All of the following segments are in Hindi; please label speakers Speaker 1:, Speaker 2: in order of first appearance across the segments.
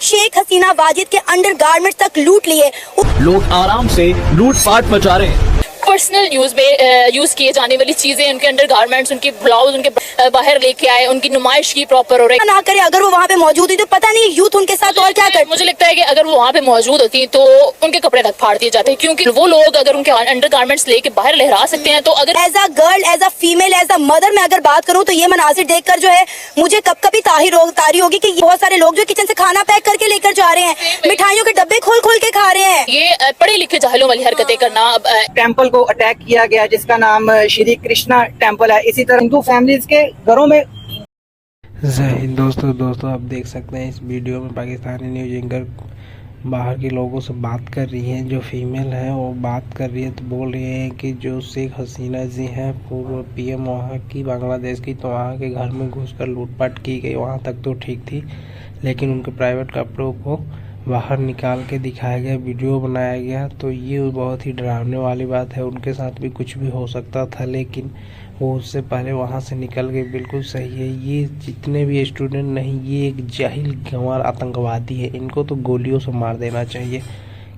Speaker 1: शेख हसीना वाजिद के अंडरगारमेंट्स तक लूट लिए।
Speaker 2: लोग आराम से लूटपाट मचा रहे हैं।
Speaker 3: पर्सनल यूज किए जाने वाली चीजें, उनके अंडरगारमेंट्स, उनके ब्लाउज उनके बाहर लेके आए, उनकी नुमाइश की प्रॉपर हो रही
Speaker 1: ना करे अगर वो वहाँ पे मौजूद हुई तो पता नहीं यूथ उनके साथ और क्या करते।
Speaker 3: मुझे लगता है कि अगर वो वहाँ पे मौजूद होती तो उनके कपड़े तक फाड़ दिए जाते, क्योंकि वो लोग अगर उनके अंडरगारमेंट्स लेके बाहर लहरा सकते हैं तो अगर
Speaker 1: as a girl, as a female, as a mother मैं अगर बात करूँ तो ये मनाजिर देखकर जो है मुझे कब कभी तारी होगी कि बहुत सारे लोग जो किचन से खाना पैक करके लेकर जा रहे हैं, मिठाइयों के डब्बे खोल खोल के खा रहे हैं।
Speaker 3: ये पढ़े लिखे जाहिलों वाली हरकतें करना।
Speaker 4: टेम्पल को अटैक किया गया जिसका नाम श्री कृष्णा टेम्पल है। इसी तरह हिंदू फैमिलीज के घरों में।
Speaker 5: जय हिंद दोस्तों आप देख सकते हैं इस वीडियो में पाकिस्तानी न्यूज एंकर बाहर के लोगों से बात कर रही हैं। जो फीमेल है वो बात कर रही है तो बोल रही है कि जो शेख हसीना जी हैं पूर्व पीएम वहाँ की, बांग्लादेश की, तो वहाँ के घर में घुसकर लूटपाट की गई। वहाँ तक तो ठीक थी, लेकिन उनके प्राइवेट कपड़ों को बाहर निकाल के दिखाया गया, वीडियो बनाया गया। तो ये बहुत ही डरावने वाली बात है। उनके साथ भी कुछ भी हो सकता था, लेकिन वो उससे पहले वहाँ से निकल गए। बिल्कुल सही है। ये जितने भी स्टूडेंट नहीं, ये एक जाहिल गंवार आतंकवादी है। इनको तो गोलियों से मार देना चाहिए,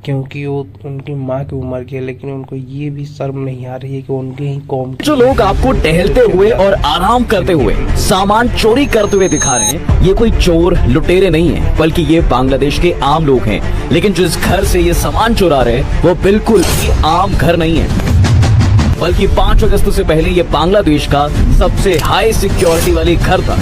Speaker 5: क्योंकि वो उनकी माँ की उम्र के, लेकिन उनको ये भी शर्म नहीं आ रही है कि उनके ही कौम
Speaker 2: जो लोग आपको टहलते हुए और आराम करते हुए सामान चोरी करते हुए दिखा रहे हैं, ये कोई चोर लुटेरे नहीं है, बल्कि ये बांग्लादेश के आम लोग हैं। लेकिन जिस घर से ये सामान चुरा रहे हैं वो बिल्कुल भी आम घर नहीं है, बल्कि 5 अगस्त से पहले ये बांग्लादेश का सबसे हाई सिक्योरिटी वाली घर था।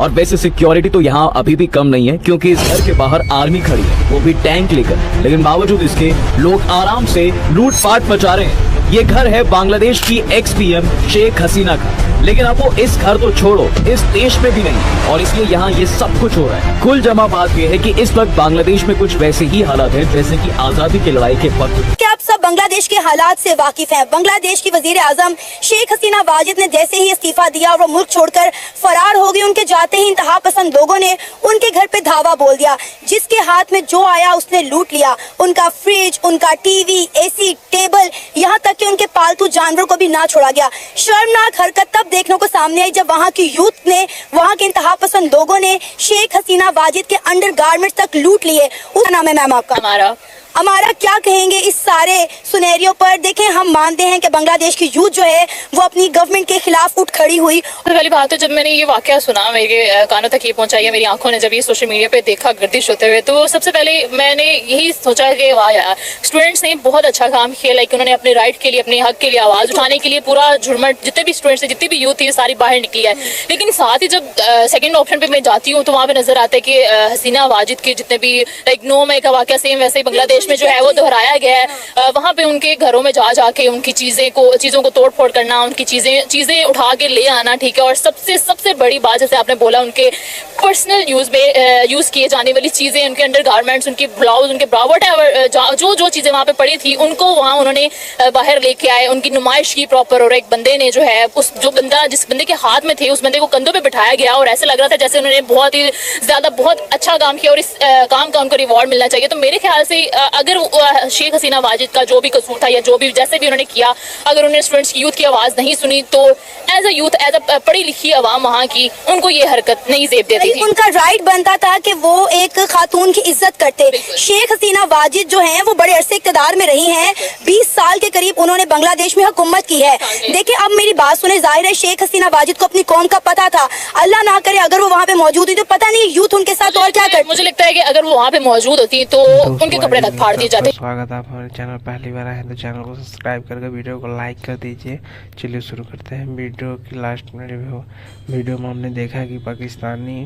Speaker 2: और वैसे सिक्योरिटी तो यहाँ अभी भी कम नहीं है, क्योंकि इस घर के बाहर आर्मी खड़ी है, वो भी टैंक लेकर। लेकिन बावजूद इसके लोग आराम से लूटपाट मचा रहे हैं। ये घर है बांग्लादेश की एक्स पीएम शेख हसीना का, लेकिन अब वो इस घर तो छोड़ो, इस देश में भी नहीं, और इसलिए यहाँ ये सब कुछ हो रहा है। कुल जमा बात ये है कि इस वक्त बांग्लादेश में कुछ वैसे ही हालात है जैसे कि आजादी की लड़ाई के वक्त।
Speaker 1: क्या आप सब बांग्लादेश के हालात से वाकिफ हैं? बांग्लादेश की वजीर आजम शेख हसीना वाजिद ने जैसे ही इस्तीफा दिया और वो मुल्क छोड़कर फरार हो गई, उनके जाते ही इंतहा पसंद लोगों ने उनके घर पे धावा बोल दिया। जिसके हाथ में जो आया उसने लूट लिया। उनका फ्रिज, उनका टीवी, एसी, टेबल, यहाँ तक कि उनके पालतू जानवरों को भी ना छोड़ा गया। शर्मनाक हरकत तब देखने को सामने आई जब वहाँ की यूथ ने, वहाँ के इंतहा पसंद लोगों ने शेख हसीना वाजिद के अंडरगारमेंट्स तक लूट लिए। उसका नाम है मैम आपका हमारा क्या कहेंगे इस सारे सुनेरियो पर? देखें, हम मानते हैं कि बांग्लादेश की यूथ जो है वो अपनी गवर्नमेंट के खिलाफ उठ खड़ी हुई।
Speaker 3: पहली बात है, जब मैंने ये वाकया सुना, मेरे कानों तक ये पहुंचा है, मेरी आंखों ने जब ये सोशल मीडिया पे देखा गर्दिश होते हुए, तो सबसे पहले मैंने यही सोचा कि वाह यार, स्टूडेंट्स ने बहुत अच्छा काम किया। लाइक उन्होंने अपने राइट के लिए, अपने हक के लिए आवाज उठाने के लिए पूरा झुरमट, जितने भी स्टूडेंट्स, जितनी भी यूथ थी, सारी बाहर निकली है। लेकिन साथ ही जब सेकंड ऑप्शन पे मैं जाती हूँ तो वहाँ पे नजर आता है कि हसीना वाजिद के जितने भी लाइक 9 मई का वाकया सेम वैसे ही बांग्लादेश में जो है वो दोहराया गया है। वहाँ पे उनके घरों में जाके उनकी चीजों को तोड़ फोड़ करना, उनकी चीजें उठा के ले आना, ठीक है। और सबसे बड़ी बात, जैसे आपने बोला, उनके पर्सनल यूज किए जाने वाली चीजें, उनके अंडरगारमेंट्स, उनके ब्लाउज, उनके व्हाटएवर, जो चीजें वहाँ पे पड़ी थी, उनको वहाँ उन्होंने बाहर लेके आए, उनकी नुमाइश की प्रॉपर। और एक बंदे ने जो है जिस बंदे के हाथ में थे, उस बंदे को कंधों पे बिठाया गया और ऐसे लग रहा था जैसे उन्होंने बहुत ही ज्यादा बहुत अच्छा काम किया और इस काम का उनको रिवॉर्ड मिलना चाहिए। तो मेरे ख्याल से अगर शेख हसीना वाजिद का जो भी कसूर था या जो भी जैसे भी उन्होंने किया, अगर उन्होंने स्टूडेंट्स की यूथ की आवाज नहीं सुनी, तो as a youth, as a पढ़ी लिखी आवाम वहाँ की, उनको ये हरकत नहीं जेब देती थी।
Speaker 1: उनका राइट बनता था कि वो एक खातून की इज्जत करते। शेख हसीना वाजिद जो हैं वो बड़े अरसे इक़्तिदार में रही हैं, 20 साल के करीब उन्होंने बांग्लादेश में हुकूमत की है। देखिए, अब मेरी बात सुने, जाहिर है शेख हसीना वाजिद को अपनी कौम का पता था। अल्लाह ना करे अगर वो वहाँ पे मौजूद हुई तो पता नहीं यूथ उनके साथ और क्या करती।
Speaker 3: मुझे लगता है कि अगर वो वहाँ पे मौजूद होती तो उनके कपड़े तक फाड़ दिए जाते।
Speaker 5: स्वागत है, आप हमारे चैनल पहली बार आए हैं तो चैनल को सब्सक्राइब करके वीडियो को लाइक कर दीजिए। चलिए शुरू करते हैं वीडियो की लास्ट में रिव्यू। वीडियो में हमने देखा कि पाकिस्तानी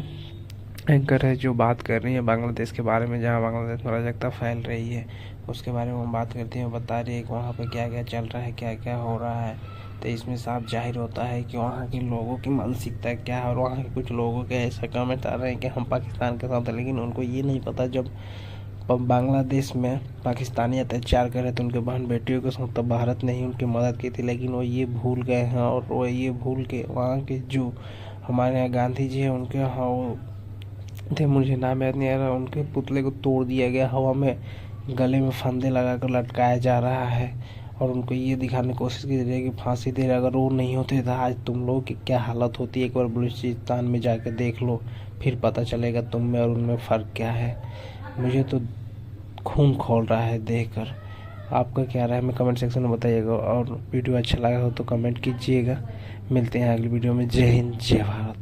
Speaker 5: एंकर है जो बात कर रही है बांग्लादेश के बारे में, जहाँ बांग्लादेश में अराजकता फैल रही है उसके बारे में हम बात करते हैं। बता रही है कि वहाँ पर क्या क्या चल रहा है, क्या क्या हो रहा है। तो इसमें साफ जाहिर होता है कि वहाँ के लोगों की मानसिकता क्या है। और वहाँ के कुछ लोगों के ऐसा कमेंट आ रहे हैं कि हम पाकिस्तान के साथ हैं, लेकिन उनको ये नहीं पता जब बांग्लादेश में पाकिस्तानी अत्याचार करे तो उनके बहन बेटियों के साथ तो भारत ने ही उनकी मदद की थी, लेकिन वो ये भूल गए हैं। और वो ये भूल के वहाँ के जो हमारे यहाँ गांधी जी हैं, उनके यहाँ वो थे, मुझे नाम याद नहीं आ रहा, उनके पुतले को तोड़ दिया गया, हवा में गले में फंदे लगा कर लटकाया जा रहा है। और उनको ये दिखाने की कोशिश की जाए कि फांसी दे रहे, अगर वो नहीं होते तो आज तुम लोगों की क्या हालत होती है। एक बार बलूचिस्तान में जाकर देख लो, फिर पता चलेगा तुम में और उनमें फ़र्क क्या है। मुझे तो खून खौल रहा है देखकर। आपका क्या राय है हमें कमेंट सेक्शन में बताइएगा, और वीडियो अच्छा लगा हो तो कमेंट कीजिएगा। मिलते हैं अगली वीडियो में। जय हिंद, जय भारत।